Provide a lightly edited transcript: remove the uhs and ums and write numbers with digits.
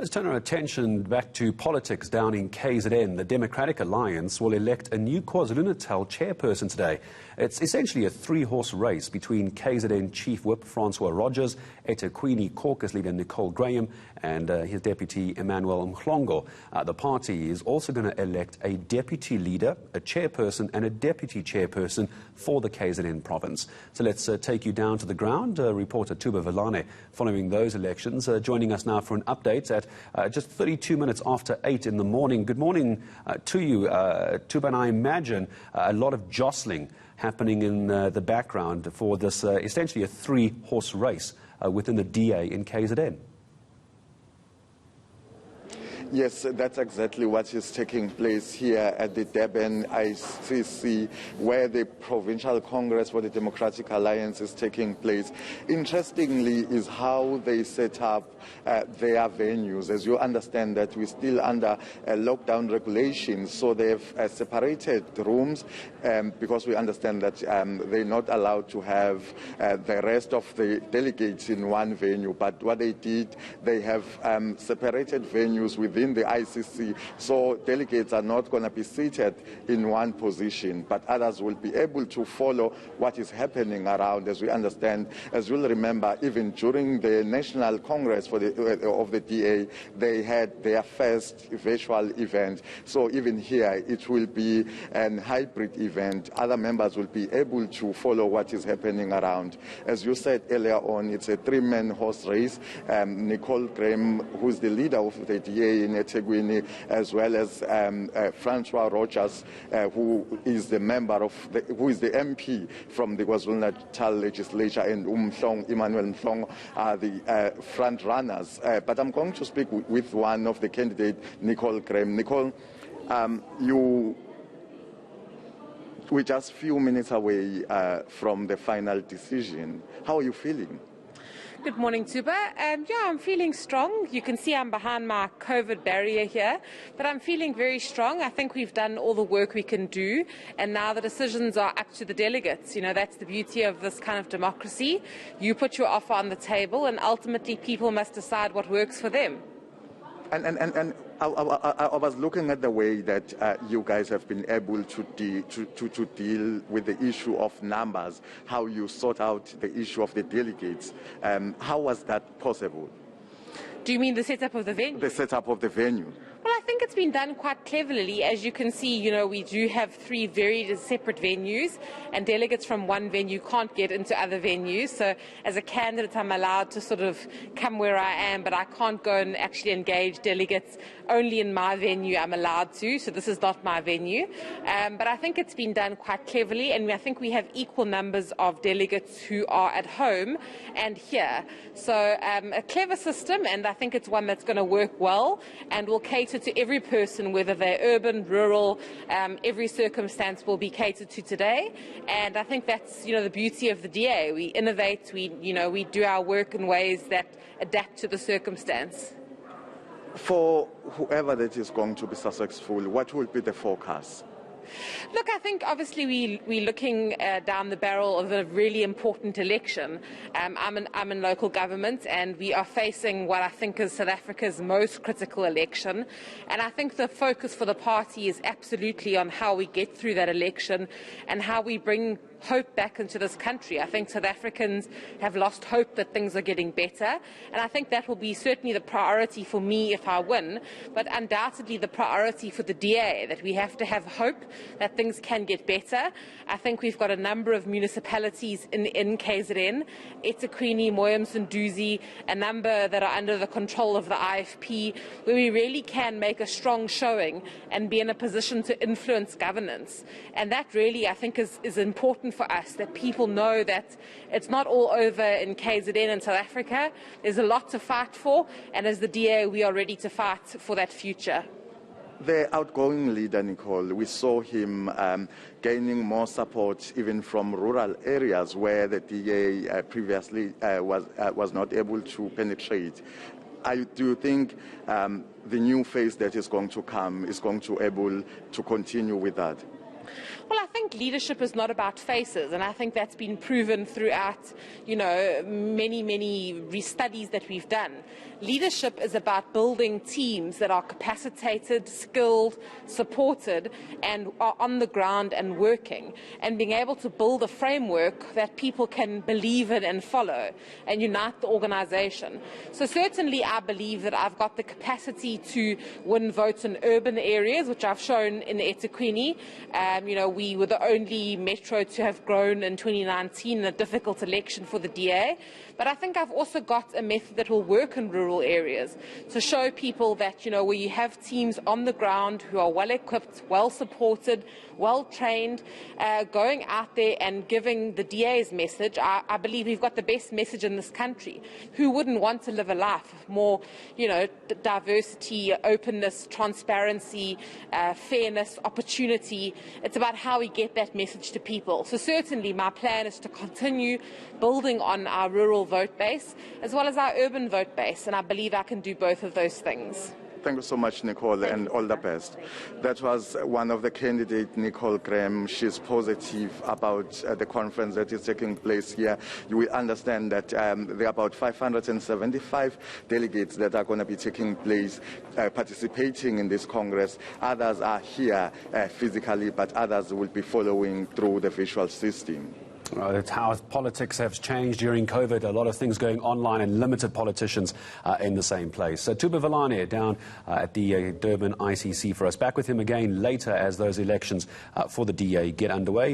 Let's turn our attention back to politics down in KZN. The Democratic Alliance will elect a new KwaZulu-Natal chairperson today. It's essentially a three-horse race between KZN Chief Whip Francois Rodgers, eThekwini caucus leader Nicole Graham, and his deputy Emmanuel Mhlongo. The party is also going to elect a deputy leader, a chairperson and a deputy chairperson for the KZN province. So let's take you down to the ground. Reporter Thuba Vilane following those elections, joining us now for an update at just 32 minutes after 8 in the morning. Good morning to you, Thuba, and I imagine a lot of jostling happening in the background for this essentially a three-horse race within the DA in KZN. Yes, that's exactly what is taking place here at the Durban ICC, where the Provincial Congress for the Democratic Alliance is taking place. Interestingly is how they set up their venues. As you understand that we're still under lockdown regulations, so they've separated rooms because we understand that they're not allowed to have the rest of the delegates in one venue. But what they did, they have separated venues within the ICC, so delegates are not going to be seated in one position, but others will be able to follow what is happening around. As we understand, as you'll remember, even during the National Congress of the DA, they had their first virtual event. So even here, it will be an hybrid event. Other members will be able to follow what is happening around. As you said earlier on, it's a three-man horse race. Nicole Graham, who's the leader of the DA in eThekwini, as well as Francois Rodgers, who is the MP from the KwaZulu-Natal legislature, and Emmanuel Mhlongo are the front runners. But I'm going to speak with one of the candidates, Nicole Graham. Nicole, we're just a few minutes away from the final decision. How are you feeling? Good morning, Thuba. Yeah, I'm feeling strong. You can see I'm behind my COVID barrier here, but I'm feeling very strong. I think we've done all the work we can do, and now the decisions are up to the delegates. You know, that's the beauty of this kind of democracy. You put your offer on the table, and ultimately people must decide what works for them. And I was looking at the way that you guys have been able to deal with the issue of numbers, how you sort out the issue of the delegates. How was that possible? Do you mean the setup of the venue? The setup of the venue. Well, I think it's been done quite cleverly. As you can see, you know, we do have three very separate venues, and delegates from one venue can't get into other venues. So as a candidate, I'm allowed to sort of come where I am, but I can't go and actually engage delegates only in my venue. I'm allowed to, so this is not my venue. But I think it's been done quite cleverly, and I think we have equal numbers of delegates who are at home and here. So a clever system, and I think it's one that's going to work well and will cater to every person, whether they're urban, rural. Every circumstance will be catered to today, and I think that's, you know, the beauty of the DA. We innovate, we do our work in ways that adapt to the circumstance. For whoever that is going to be successful, what will be the forecast? Look, I think obviously we're looking down the barrel of a really important election. I'm in local government, and we are facing what I think is South Africa's most critical election. And I think the focus for the party is absolutely on how we get through that election and how we bring hope back into this country. I think South Africans have lost hope that things are getting better, and I think that will be certainly the priority for me if I win, but undoubtedly the priority for the DA, that we have to have hope that things can get better. I think we've got a number of municipalities in KZN, eThekwini, Moyamsindhuzi, a number that are under the control of the IFP, where we really can make a strong showing and be in a position to influence governance. And that really, I think, is important for us, that people know that it's not all over in KZN and South Africa. There's a lot to fight for, and as the DA, we are ready to fight for that future. The outgoing leader, Nicole, we saw him gaining more support even from rural areas where the DA previously was not able to penetrate. Do you think the new phase that is going to come is going to be able to continue with that? Well, I think leadership is not about faces, and I think that's been proven throughout, many studies that we've done. leadership is about building teams that are capacitated, skilled, supported, and are on the ground and working, and being able to build a framework that people can believe in and follow and unite the organisation. So certainly I believe that I've got the capacity to win votes in urban areas, which I've shown in the eThekwini. We were the only metro to have grown in 2019 in a difficult election for the DA. But I think I've also got a method that will work in rural areas to show people that, where you have teams on the ground who are well equipped, well supported, well trained, going out there and giving the DA's message. I believe we've got the best message in this country. Who wouldn't want to live a life of more, diversity, openness, transparency, fairness, opportunity? It's about how we get that message to people. So certainly my plan is to continue building on our rural vote base as well as our urban vote base, and I believe I can do both of those things. Thank you so much, Nicole, and all the best. That was one of the candidates, Nicole Graham. She's positive about the conference that is taking place here. You will understand that there are about 575 delegates that are going to be taking place, participating in this Congress. Others are here physically, but others will be following through the visual system. It's how politics have changed during COVID. A lot of things going online and limited politicians in the same place. So Thuba Vilane down at the Durban ICC for us. Back with him again later as those elections for the DA get underway.